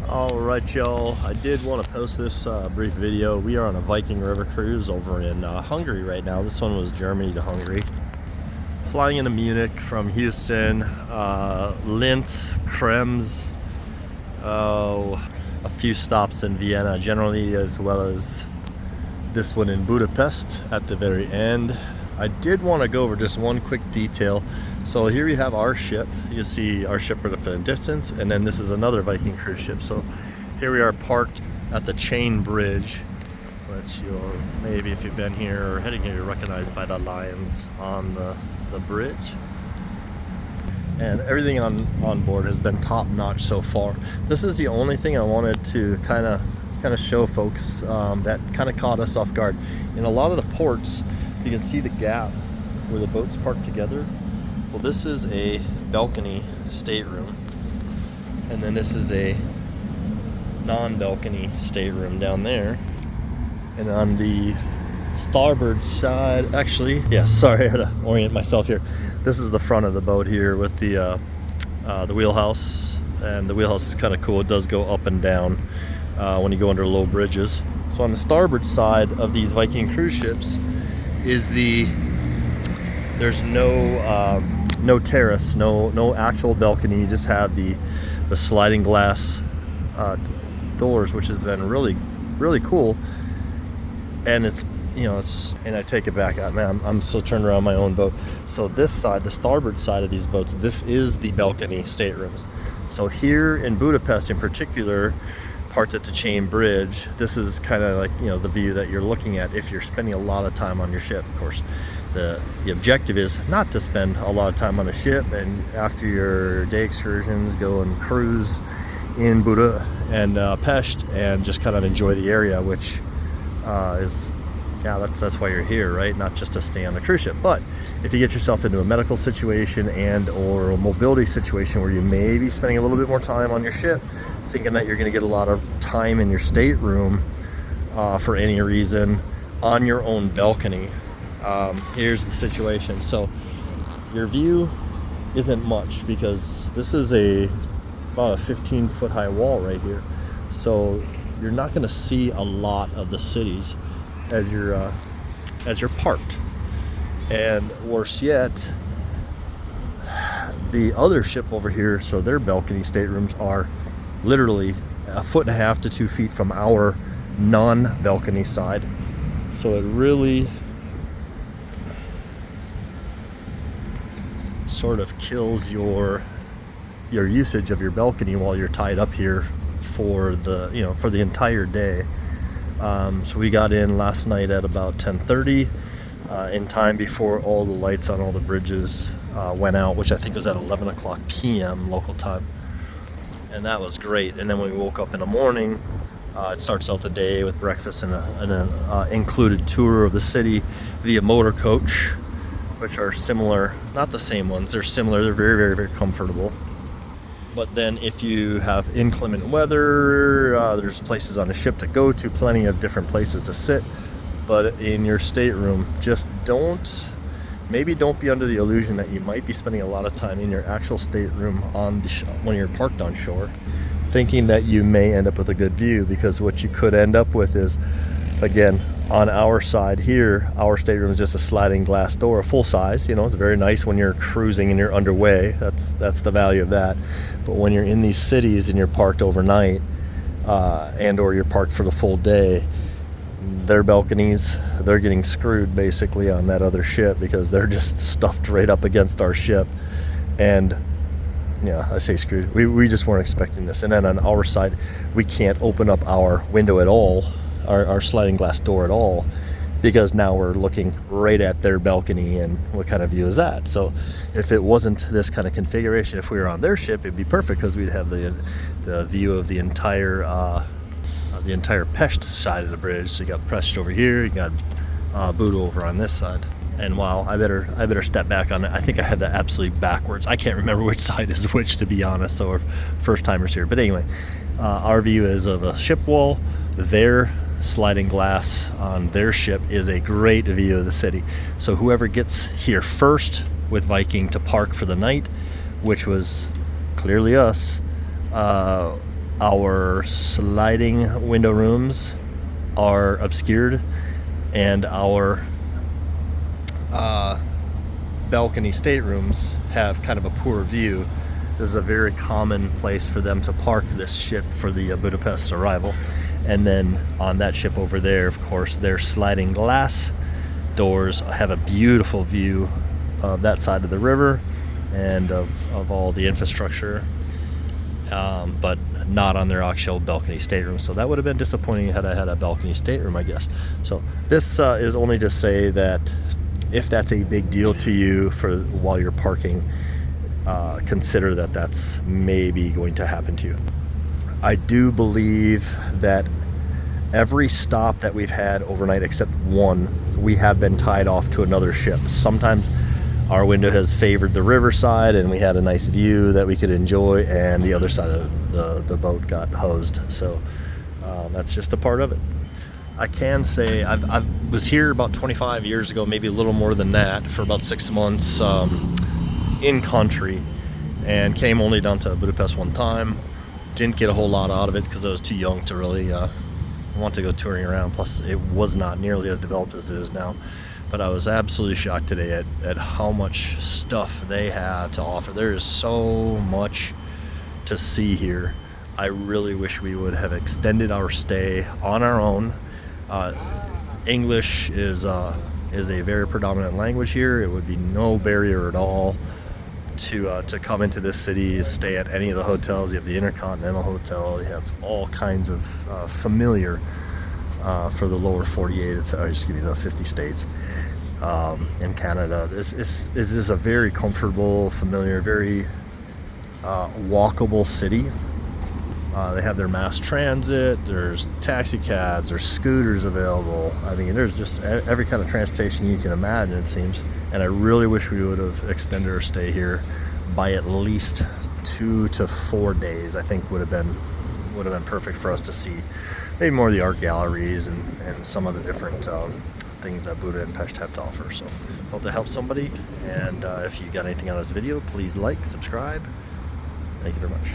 Alright y'all, I did want to post this brief video. We are on a Viking River Cruise over in Hungary right now. This one was Germany to Hungary. Flying into Munich from Houston, Linz, Krems, a few stops in Vienna generally, as well as this one in Budapest at the very end. I did want to go over just one quick detail. So here we have our ship. You see our ship at a distance, and then this is another Viking cruise ship. So here we are parked at the chain bridge, which you'll maybe, if you've been here or heading here, you're recognized by the lions on the bridge. And everything on board has been top notch so far. This is the only thing I wanted to kind of show folks that kind of caught us off guard. In a lot of the ports, you can see the gap where the boats park together. Well, this is a balcony stateroom, and then this is a non-balcony stateroom down there. And on the starboard side, actually, yeah, sorry, I had to orient myself here. This is the front of the boat here with the wheelhouse, and the wheelhouse is kind of cool. It does go up and down when you go under low bridges. So on the starboard side of these Viking cruise ships is there's no terrace, no actual balcony. You just have the sliding glass doors, which has been really cool. And it's, and I take it back out, man, I'm still turned around my own boat. So this side, the starboard side of these boats, this is the balcony staterooms. So here in Budapest in particular, parked at the chain bridge, this is kind of like, the view that you're looking at if you're spending a lot of time on your ship. Of course, the objective is not to spend a lot of time on a ship, and after your day excursions, go and cruise in Buda and Pest and just kind of enjoy the area, which is, that's why you're here, right? Not just to stay on a cruise ship. But if you get yourself into a medical situation and or a mobility situation where you may be spending a little bit more time on your ship, thinking that you're going to get a lot of time in your stateroom for any reason on your own balcony, here's the situation. So your view isn't much, because this is about a 15-foot high wall right here. So you're not going to see a lot of the cities as you're parked. And worse yet, the other ship over here, so their balcony staterooms are literally 1.5 to 2 feet from our non-balcony side. So it really sort of kills your usage of your balcony while you're tied up here for the entire day. So we got in last night at about 10:30, in time before all the lights on all the bridges went out, which I think was at 11 o'clock p.m. local time. And that was great. And then when we woke up in the morning, it starts out the day with breakfast and an included tour of the city via motor coach, which are similar, not the same ones, they're similar, they're very, very, very comfortable. But then if you have inclement weather, there's places on the ship to go to, plenty of different places to sit. But in your stateroom, just don't be under the illusion that you might be spending a lot of time in your actual stateroom when you're parked on shore, thinking that you may end up with a good view, because what you could end up with is, again, on our side here, our stateroom is just a sliding glass door, a full size. It's very nice when you're cruising and you're underway. That's the value of that. But when you're in these cities and you're parked overnight, and or you're parked for the full day, their balconies, they're getting screwed basically on that other ship, because they're just stuffed right up against our ship. And I say screwed. We just weren't expecting this. And then on our side, we can't open up our window at all, our sliding glass door at all, because now we're looking right at their balcony, and what kind of view is that? So if it wasn't this kind of configuration, if we were on their ship, it'd be perfect, because we'd have the view of the entire Pest side of the bridge. So you got Pest over here, you got Buda over on this side. And wow, I better step back on it. I think I had that absolutely backwards. I can't remember which side is which, to be honest. So we're first timers here. But anyway, our view is of a ship wall. Their sliding glass on their ship is a great view of the city. So whoever gets here first with Viking to park for the night, which was clearly us, our sliding window rooms are obscured, and our balcony staterooms have kind of a poor view. This is a very common place for them to park this ship for the Budapest arrival. And then on that ship over there, of course, their sliding glass doors have a beautiful view of that side of the river and of all the infrastructure, but not on their actual balcony stateroom. So that would have been disappointing had I had a balcony stateroom, I guess. So this is only to say that if that's a big deal to you for while you're parking, consider that that's maybe going to happen to you. I do believe that every stop that we've had overnight except one, we have been tied off to another ship. Sometimes our window has favored the riverside and we had a nice view that we could enjoy, and the other side of the boat got hosed. So that's just a part of it. I can say I was here about 25 years ago, maybe a little more than that, for about 6 months in country, and came only down to Budapest one time. Didn't get a whole lot out of it because I was too young to really want to go touring around. Plus, it was not nearly as developed as it is now. But I was absolutely shocked today at how much stuff they have to offer. There is so much to see here. I really wish we would have extended our stay on our own. English is a very predominant language here. It would be no barrier at all to come into this city, stay at any of the hotels. You have the Intercontinental Hotel. You have all kinds of familiar for the lower 48. I just give you the 50 states in Canada. This is a very comfortable, familiar, very walkable city. They have their mass transit, there's taxi cabs, there's scooters available. I mean, there's just every kind of transportation you can imagine, it seems. And I really wish we would have extended our stay here by at least 2 to 4 days. I think would have been perfect for us to see maybe more of the art galleries and some of the different things that Budapest have to offer. So hope that helps somebody. And if you got anything out of this video, please like, subscribe. Thank you very much.